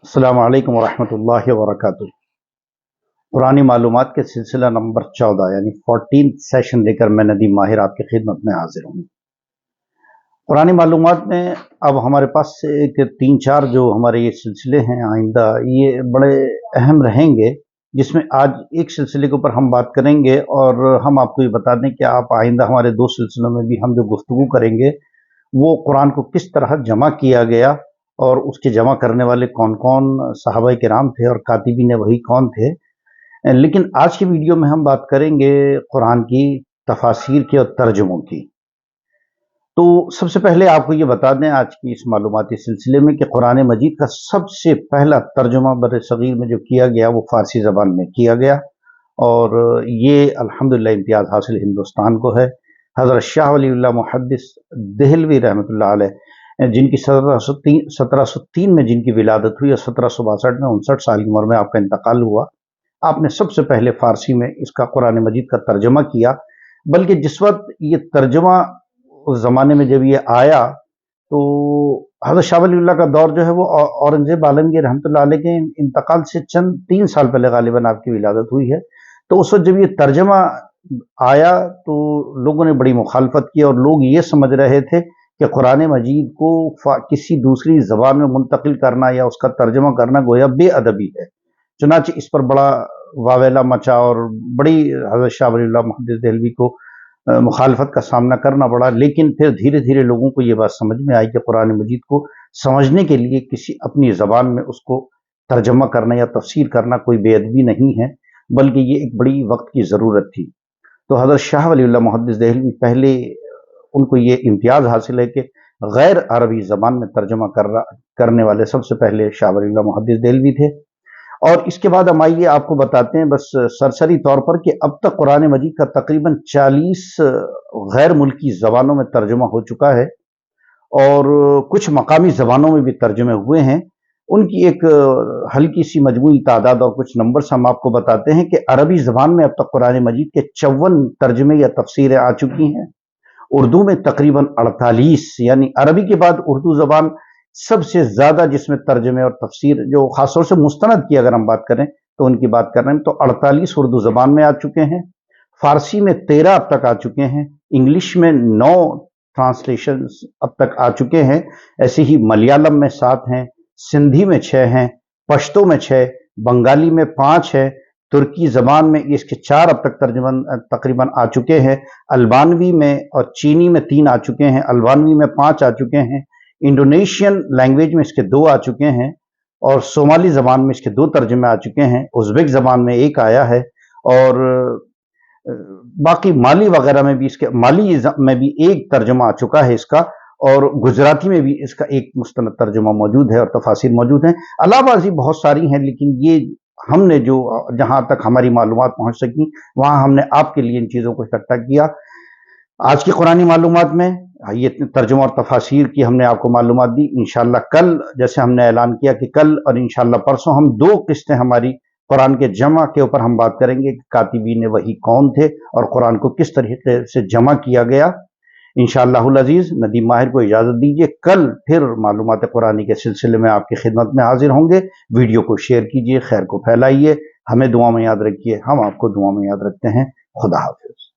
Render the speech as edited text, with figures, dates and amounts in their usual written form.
अस्सलामु अलैकुम वरहमतुल्लाहि वबरकातुहू। पुरानी मालूमात के सिलसिला नंबर 14 यानी 14 सेशन लेकर मैं नदीम माहिर आपकी खिदमत में हाजिर हूँ। पुरानी मालूमात में अब हमारे पास से एक 3-4 जो हमारे ये सिलसिले हैं आइंदा ये बड़े अहम रहेंगे, जिसमें आज एक सिलसिले के ऊपर हम बात करेंगे और हम आपको ये बता दें कि आप आइंदा हमारे 2 सिलसिलों में भी हम जो गुफ्तगू करेंगे वो कुरान को किस तरह जमा किया गया और उसके जमा करने वाले कौन कौन सहाबा किराम थे और कातिबीन वही कौन थे। लेकिन आज की वीडियो में हम बात करेंगे कुरान की तफासीर के और तर्जुमों की। तो सबसे पहले आपको ये बता दें आज की इस मालूमाती सिलसिले में कि कुरान मजीद का सबसे पहला तर्जुमा बर सगीर में जो किया गया वो फारसी ज़बान में किया गया और ये अल्हम्दुलिल्लाह इम्तियाज़ हासिल हिंदुस्तान को है। हज़रत शाह वलीउल्लाह मुहद्दिस देहलवी रहमतुल्लाह अलैह जिनकी 1703 में जिनकी विलादत हुई और 1762 में 59 साल की उम्र में आपका इंतकाल हुआ। आपने सबसे पहले फारसी में इसका कुरान मजीद का तर्जमा किया, बल्कि जिस वक्त ये तर्जमा उस ज़माने में जब ये आया तो हज़रत शाह वलीउल्लाह का दौर जो है वो औरंगज़ेब आलमगीर रहमतुल्लाह अलैह के इंतकाल से चंद 3 साल पहले गालिबन आपकी विलादत हुई है। तो उस वक्त जब ये तर्जमा आया तो लोगों ने बड़ी मुखालफत की और लोग ये समझ रहे थे कि कुरान मजीद को किसी दूसरी ज़बान में मुंतकिल करना या उसका तर्जमा करना गोया बेअदबी है। चुनांचे इस पर बड़ा वावेला मचा और बड़ी हज़रत शाह वलीउल्लाह मुहद्दिस देहलवी को मुखालफत का सामना करना पड़ा। लेकिन फिर धीरे धीरे लोगों को ये बात समझ में आई कि कुरान मजीद को समझने के लिए किसी अपनी ज़बान में उसको तर्जमा करना या तफसीर करना कोई बेअदबी नहीं है, बल्कि ये एक बड़ी वक्त की ज़रूरत थी। तो हज़रत शाह वलीउल्लाह मुहद्दिस देहलवी पहले उनको ये इम्तियाज़ हासिल है कि गैर अरबी ज़बान में तर्जमा करने वाले सबसे पहले शाह वलीउल्लाह मुहद्दिस देहलवी थे। और इसके बाद हम आइए आपको बताते हैं बस सरसरी तौर पर कि अब तक कुरान मजीद का तकरीबन 40 गैर मुल्की ज़बानों में तर्जुमा हो चुका है और कुछ मकामी ज़बानों में भी तर्जुमे हुए हैं। उनकी एक हल्की सी मजमूई तादाद और कुछ नंबर्स हम आपको बताते हैं कि अरबी ज़बान में अब तक कुरान मजीद के 54 तर्जुमे या तफसीरें आ चुकी हैं। उर्दू में तकरीबन 48, यानी अरबी के बाद उर्दू ज़बान सबसे ज़्यादा जिसमें तर्जुमे और तफसीर जो ख़ासतौर से मुस्तनद की अगर हम बात करें तो उनकी बात कर रहे हैं तो 48 उर्दू ज़बान में आ चुके हैं। फ़ारसी में 13 अब तक आ चुके हैं। इंग्लिश में 9 ट्रांसलेशन अब तक आ चुके हैं। ऐसे ही मलयालम में 7 हैं, सिंधी में 6 हैं, पश्तो में 6, बंगाली में 5 है, तुर्की ज़बान में इसके 4 अब तक तकरीबन आ चुके हैं। अल्बानवी में और चीनी में 3 आ चुके हैं, अल्बानवी में 5 आ चुके हैं, इंडोनेशियन लैंग्वेज में इसके 2 आ चुके हैं और सोमाली ज़बान में इसके 2 तर्जुमे आ चुके हैं। उज़्बेक ज़बान में 1 आया है और बाकी माली वगैरह में भी इसके माली में भी 1 तर्जुमा आ चुका है इसका और गुजराती में भी इसका 1 मुस्तनद तर्जुमा मौजूद है और तफासिर मौजूद हैं। अलावाज़ी बहुत सारी हैं, लेकिन ये हमने जो जहां तक हमारी मालूमात पहुंच सकी वहां हमने आपके लिए इन चीज़ों को इकट्ठा किया। आज की कुरानी मालूमात में ये तर्जुमा और तफासीर की हमने आपको मालूमात दी। इंशाअल्लाह कल जैसे हमने ऐलान किया कि कल और इंशाअल्लाह परसों हम 2 किस्तें हमारी कुरान के जमा के ऊपर हम बात करेंगे कि कातिबीन वही कौन थे और कुरान को किस तरीके से जमा किया गया। इंशाअल्लाहुल अज़ीज़ नदीम माहिर को इजाज़त दीजिए, कल फिर मालूमात कुरानी के सिलसिले में आपकी खिदमत में हाजिर होंगे। वीडियो को शेयर कीजिए, खैर को फैलाइए, हमें दुआ में याद रखिए, हम आपको दुआ में याद रखते हैं। खुदा हाफिज़।